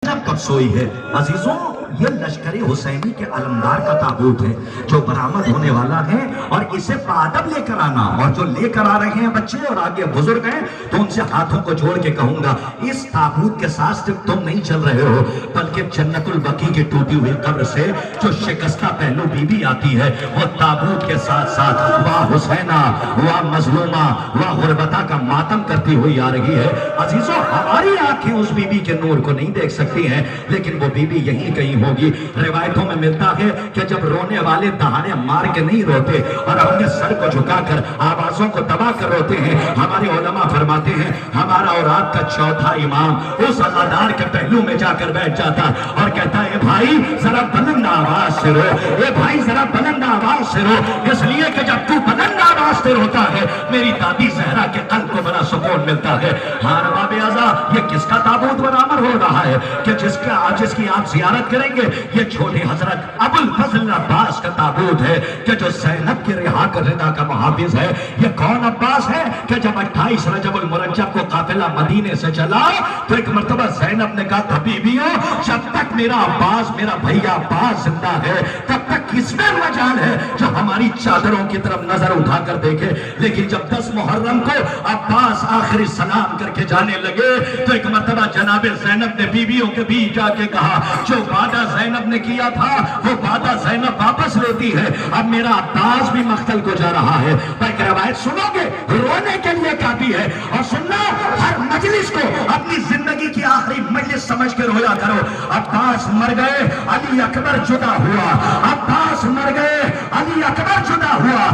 कब सोई है। अजीजों, ये लश्कर हुसैनी के अलमदार का ताबूत है जो बरामद होने वाला है, और इसे बादब लेकर आना, और जो लेकर आ रहे हैं बच्चे और आगे बुजुर्ग हैं तो उनसे हाथों को जोड़ के कहूंगा, इस ताबूत के साथ सिर्फ तुम नहीं चल रहे हो, बल्कि जन्नतुल बकी की टूटी हुई कब्र से जो शिकस्ता पहलू बीबी आती है, वो ताबूत के साथ साथ वाह हुसैना, वाह मजलूमा, वाह गुरबता का मातम करती हुई आ रही है। अजीजों, हमारी आंखें उस बीबी के नूर को नहीं देख सकती हैं, लेकिन वो बीबी यहीं कहीं होगी। रिवायतों में मिलता है कि जब रोने वाले दहाड़े मार के नहीं रोते और अपने सर को झुकाकर आवाजों को दबा कर रोते हैं, हमारे उलमा फरमाते हैं हमारा और रात का चौथा इमाम उस अज़ादार के पहलू में जाकर बैठ जाता और कहता है, भाई जरा बुलंद आवाज से रो, ए भाई जरा बुलंद आवाज से रो, इसलिए कि जब तू बुलंद आवाज से रोता है मेरी दादी ज़हरा के कल्ब को बड़ा सुकून मिलता है। हाँ रबाब आज़ा, ये किसका ताबूत बरामद हो रहा है कि जिसकी आप जियारत करेंगे, ये छोटे हजरत अबुल फजल अब्बास का ताबूत है कि जो ज़ैनब के रिहा करने का मुहाफिज है। ये कौन अब्बास है कि जब 28 रजबुल मुरज्जब को काफिला मदीने से चला तो एक मर्तबा ज़ैनब ने कहा, बीवियों जब तक मेरा अब्बास, मेरा भैया अब्बास जिंदा है तब तक किसमें मजाल है जो हमारी चादरों की तरफ नजर उठाकर देखे। लेकिन जब 10 मुहर्रम को अब्बास आखिरी सलाम करके जाने लगे तो एक मर्तबा जनाब ज़ैनब ने बीवियों के बीच जाके कहा, जो वादा ज़ैनब ने किया था वो वादा ज़ैनब वापस लेती है, अब मेरा अब्बास भी मख्तल को जा रहा है। पर रवायत सुनोगे, रोने के लिए काफी है, और सुनना, हर मजलिस को अपनी जिंदगी की आखिरी मजलिस समझ के रोया करो। अब्बास मर गए, अली अकबर जुदा हुआ, अब्बास मर गए, अली अकबर जुदा हुआ,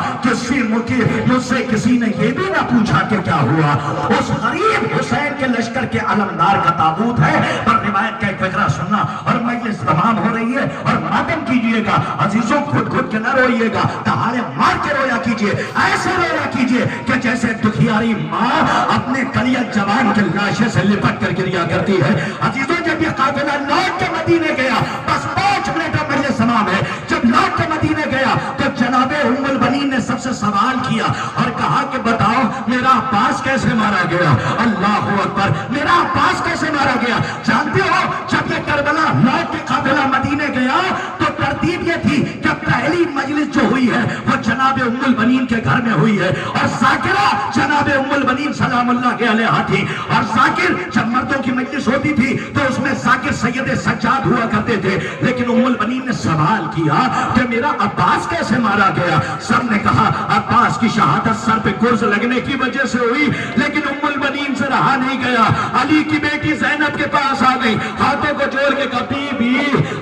मुझसे किसी ने ये भी ना पूछा कि क्या हुआ। उस गरीब हुसैन के लश्कर के अलमदार का ताबूत है। पर रिवायत का एक फिक्रा सुनना, और मजलिस तमाम हो रही है और मातम कीजिएगा। अजीजों, खुद खुद के न रोइएगा, दहाड़े मार के रोया कीजिए, ऐसे रोया कीजिए कि जैसे दुखियारी माँ अपने कलिया जवान के लाशे से लिपट कर गिरिया करती है। अजीजों, जब ये काफिला लौट के मदीने गया, बस 5 मिनट में मजलिस तमाम है, जब लौट के मदीने गया तो जनाबे उम्मुल बनीन ने सबसे सवाल किया और कहा कि बताओ मेरा अब्बास कैसे मारा गया। अल्लाह अकबर, मेरा अब्बास कैसे मारा गया। जानते हो, जब ये करबला लौट के काफिला मदीने गया तो तरतीब ये थी कि पहली मजलिस जो हुई है वो जनाबे उम्मुल बनीन के घर में हुई है, और ज़ाकिरा जनाबे उम्मुल बनीन सलामुल्लाह अलैहा थी। और ज़ाकिर, जब मर्दों की मजलिस होती थी तो उसमें ज़ाकिर सैयद सज्जाद हुआ करते थे। लेकिन उम्मुल बनीन ने सवाल किया कि मेरा अब्बास कैसे मारा गया। सब ने कहा अब्बास की शहादत सर पे गुर्ज लगने की वजह से हुई, लेकिन उम्मुल बनीन से रहा नहीं गया, अली की बेटी ज़ैनब के पास आ गई, हाथों को जोड़ के कहा, बीबी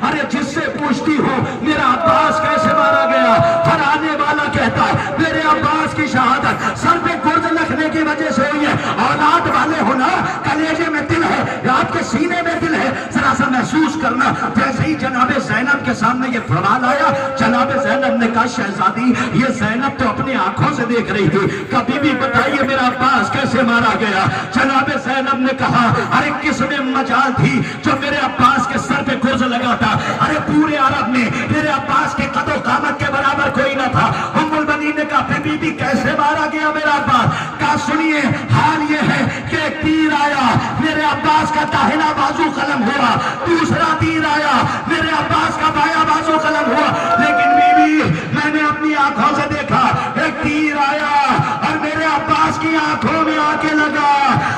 अरे जिससे पूछती हो मेरा अब्बास कैसे मारा गया, हर आने वाला कहता है मेरे अब्बास की शहादत सर पे गुर्ज लगने की वजह से हुई है। औलाद वाले हो ना, कलेजे में दिल है, आपके सीने में दिल है, जरा सा महसूस करना। जैसे ही जनाबे ज़ैनब के सामने ये फरमान आया, जनाबे ज़ैनब ने कहा, शहजादी, ये ज़ैनब तो अपनी आंखों से देख रही थी, कभी भी बताइए मेरा अब्बास कैसे मारा गया। जनाबे ज़ैनब ने कहा, अरे किसमें मजाल थी जो मेरे अब्बास के सर पे गुर्ज लगा था। अरे पूरे अरब में मेरे अब्बास के कदो कामत के बराबर कोई ना था। उम्मुल बनीन ने कहा, बीबी कैसे मारा गया मेरा अब्बास। कहा, सुनिए, हाल ये है कि एक तीर आया, मेरे अब्बास का दाहिना बाजू कलम हुआ, दूसरा तीर आया, मेरे अब्बास का बायां बाजू कलम हुआ, लेकिन बीबी मैंने अपनी आंखों से देखा, एक तीर आया और मेरे अब्बास की आंखों में आके लगा।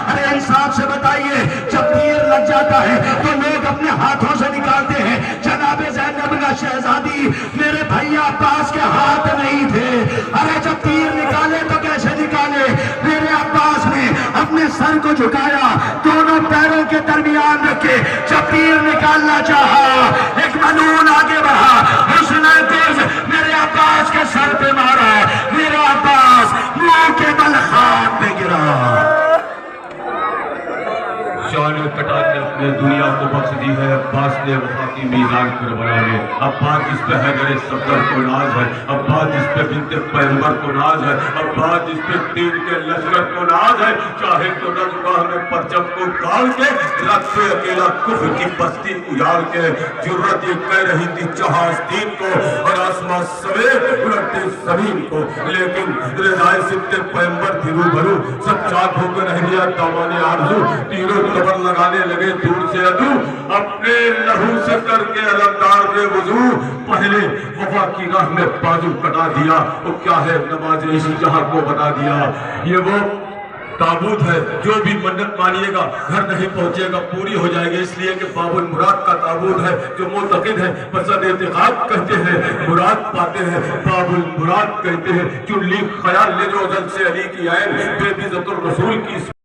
अरे इंसाफ से बताइए, जब तीर लग जाता है तो लोग अपने हाथों से निकालते हैं। जनाबे ज़ैनब का, शहजादी मेरे भैया अब्बास के हाथ नहीं थे। अरे जब तीर निकाले तो कैसे निकाले। मेरे अब्बास ने अपने सर को झुकाया, दोनों पैरों के दरमियान रखे, जब तीर निकालना चाहा, एक मलून आगे बढ़ा, उसने तेज मेरे अब्बास के सर पे मारा, मेरा अब्बास मुंह के बल खाक पे गिरा। शान कटा ने अपने दुनिया को बख्श दी है, अब्बास ने वफा की मीज़ान करबला में। अब्बास जिस पे हैदर सफर को नाज है, अब्बास जिस पे बिन्ते पैगंबर को नाज है, अब्बास जिस पे तीर के लश्कर को नाज है। चाहे तो नज़गाह में परचम को डाल के रख पे अकेला कुफ्र की बस्ती उजाड़ के, जुर्रत ये कह रही थी जहाज दीन को और आसमां सवेर उलटते जमीन को, लेकिन रिज़ाए सिद्दे पैगंबर थी रूबरू, सब चाक होकर रह गया दामन आरज़ू। तीरों कबर लगाने लगे جھوٹ سے ادو اپنے لہو سے کر کے علمدار نے وضو پہلے وفا کی راہ میں بازو کٹا دیا وہ کیا ہے نماز اسی جہاں کو بتا دیا یہ وہ تابوت ہے جو بھی منت مانیے گا گھر نہیں پہنچے گا پوری ہو جائے گی اس لیے کہ باب المراد کا تابوت ہے جو معتقد ہے پسند اعتقاد کہتے ہیں مراد پاتے ہیں باب المراد کہتے ہیں چن لی خیال لے جو ازل سے علی کی عین بے عزت الرسول کی